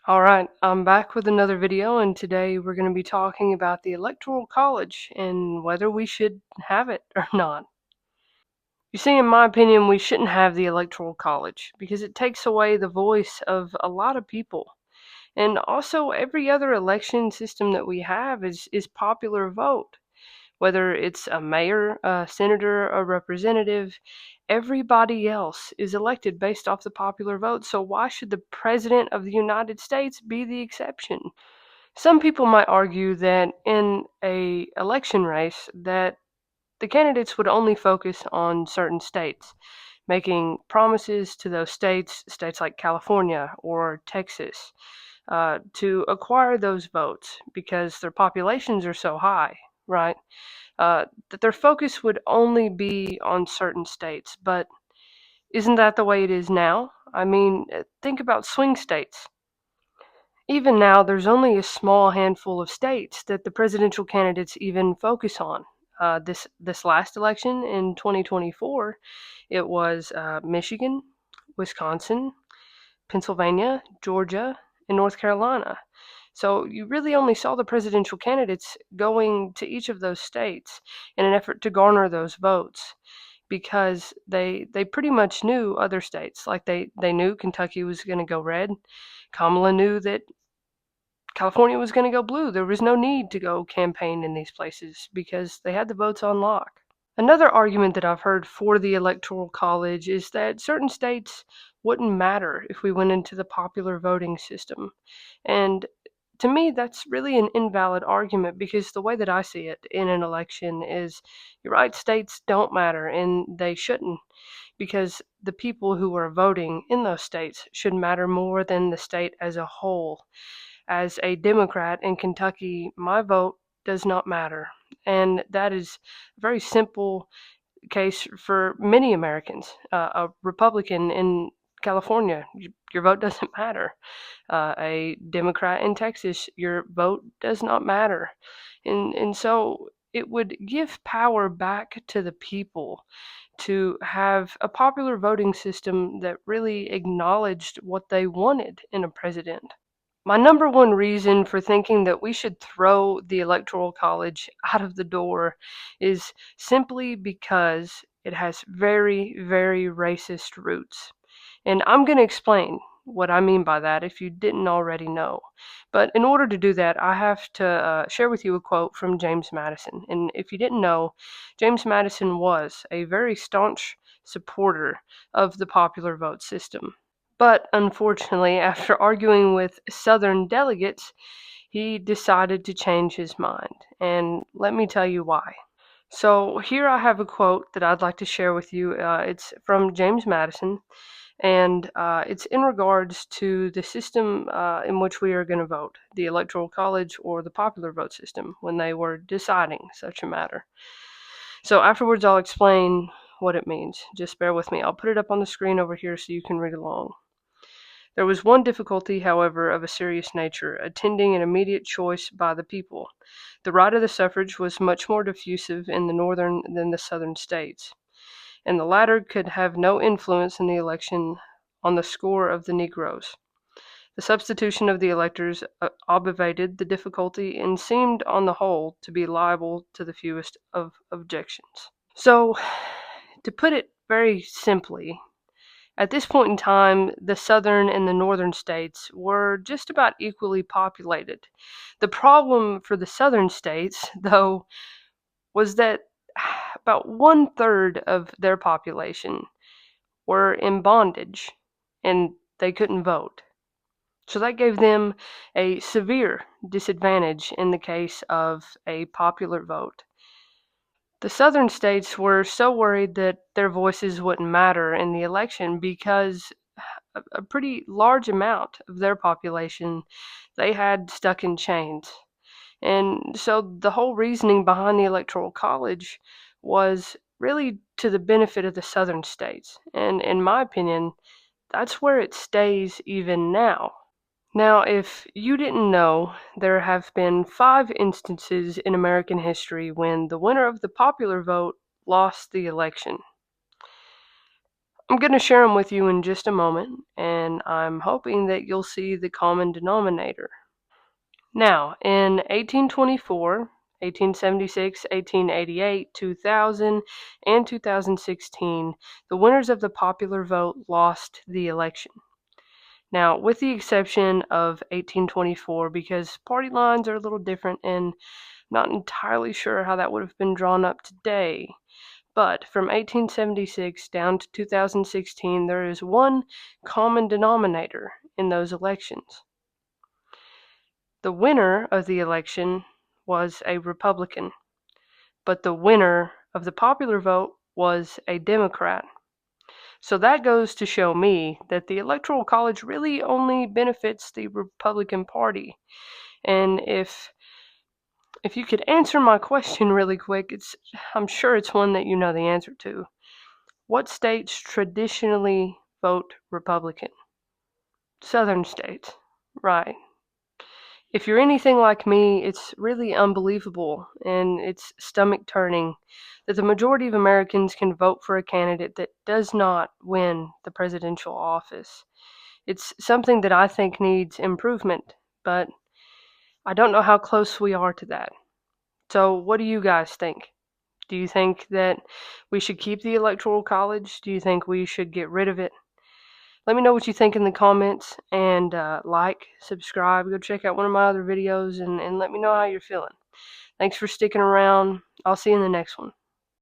Alright, I'm back with another video, and today we're going to be talking about the Electoral College and whether we should have it or not. You see, in my opinion, we shouldn't have the Electoral College because it takes away the voice of a lot of people. And also, every other election system that we have is popular vote. Whether it's a mayor, a senator, a representative, everybody else is elected based off the popular vote. So why should the president of the United States be the exception? Some people might argue that in a election race that the candidates would only focus on certain states, making promises to those states like California or Texas, to acquire those votes because their populations are so high, right? That their focus would only be on certain states. But isn't that the way it is now? I mean, think about swing states. Even now, there's only a small handful of states that the presidential candidates even focus on. This last election in 2024, it was Michigan, Wisconsin, Pennsylvania, Georgia, and North Carolina. So you really only saw the presidential candidates going to each of those states in an effort to garner those votes because they pretty much knew other states. Like they knew Kentucky was going to go red. Kamala knew that California was going to go blue. There was no need to go campaign in these places because they had the votes on lock. Another argument that I've heard for the Electoral College is that certain states wouldn't matter if we went into the popular voting system. And to me, that's really an invalid argument because the way that I see it in an election is you're right, states don't matter and they shouldn't because the people who are voting in those states should matter more than the state as a whole. As a Democrat in Kentucky, my vote does not matter. And that is a very simple case for many Americans. A Republican in California, your vote doesn't matter. A Democrat in Texas, your vote does not matter. And so it would give power back to the people to have a popular voting system that really acknowledged what they wanted in a president. My number one reason for thinking that we should throw the Electoral College out of the door is simply because it has very, very racist roots. And I'm going to explain what I mean by that if you didn't already know. But in order to do that, I have to share with you a quote from James Madison. And if you didn't know, James Madison was a very staunch supporter of the popular vote system. But unfortunately, after arguing with Southern delegates, he decided to change his mind. And let me tell you why. So, here I have a quote that I'd like to share with you. It's from James Madison, and it's in regards to the system in which we are going to vote, the Electoral College or the popular vote system, when they were deciding such a matter. So, afterwards, I'll explain what it means. Just bear with me. I'll put it up on the screen over here so you can read along. There was one difficulty, however, of a serious nature, attending an immediate choice by the people. The right of the suffrage was much more diffusive in the northern than the southern states, and the latter could have no influence in the election on the score of the Negroes. The substitution of the electors obviated the difficulty and seemed, on the whole, to be liable to the fewest of objections. So, to put it very simply, at this point in time, the southern and the northern states were just about equally populated. The problem for the southern states, though, was that about one third of their population were in bondage and they couldn't vote. So that gave them a severe disadvantage in the case of a popular vote. The southern states were so worried that their voices wouldn't matter in the election because a pretty large amount of their population they had stuck in chains. And so the whole reasoning behind the Electoral College was really to the benefit of the southern states. And in my opinion, that's where it stays even now. Now, if you didn't know, there have been 5 instances in American history when the winner of the popular vote lost the election. I'm going to share them with you in just a moment, and I'm hoping that you'll see the common denominator. Now, in 1824, 1876, 1888, 2000, and 2016, the winners of the popular vote lost the election. Now, with the exception of 1824, because party lines are a little different and not entirely sure how that would have been drawn up today. But from 1876 down to 2016, there is one common denominator in those elections. The winner of the election was a Republican, but the winner of the popular vote was a Democrat. So that goes to show me that the Electoral College really only benefits the Republican Party. And if you could answer my question really quick, I'm sure it's one that you know the answer to. What states traditionally vote Republican? Southern states. Right. If you're anything like me, it's really unbelievable and it's stomach turning that the majority of Americans can vote for a candidate that does not win the presidential office. It's something that I think needs improvement, but I don't know how close we are to that. So, what do you guys think? Do you think that we should keep the Electoral College? Do you think we should get rid of it? Let me know what you think in the comments, and like, subscribe, go check out one of my other videos, and let me know how you're feeling. Thanks for sticking around. I'll see you in the next one.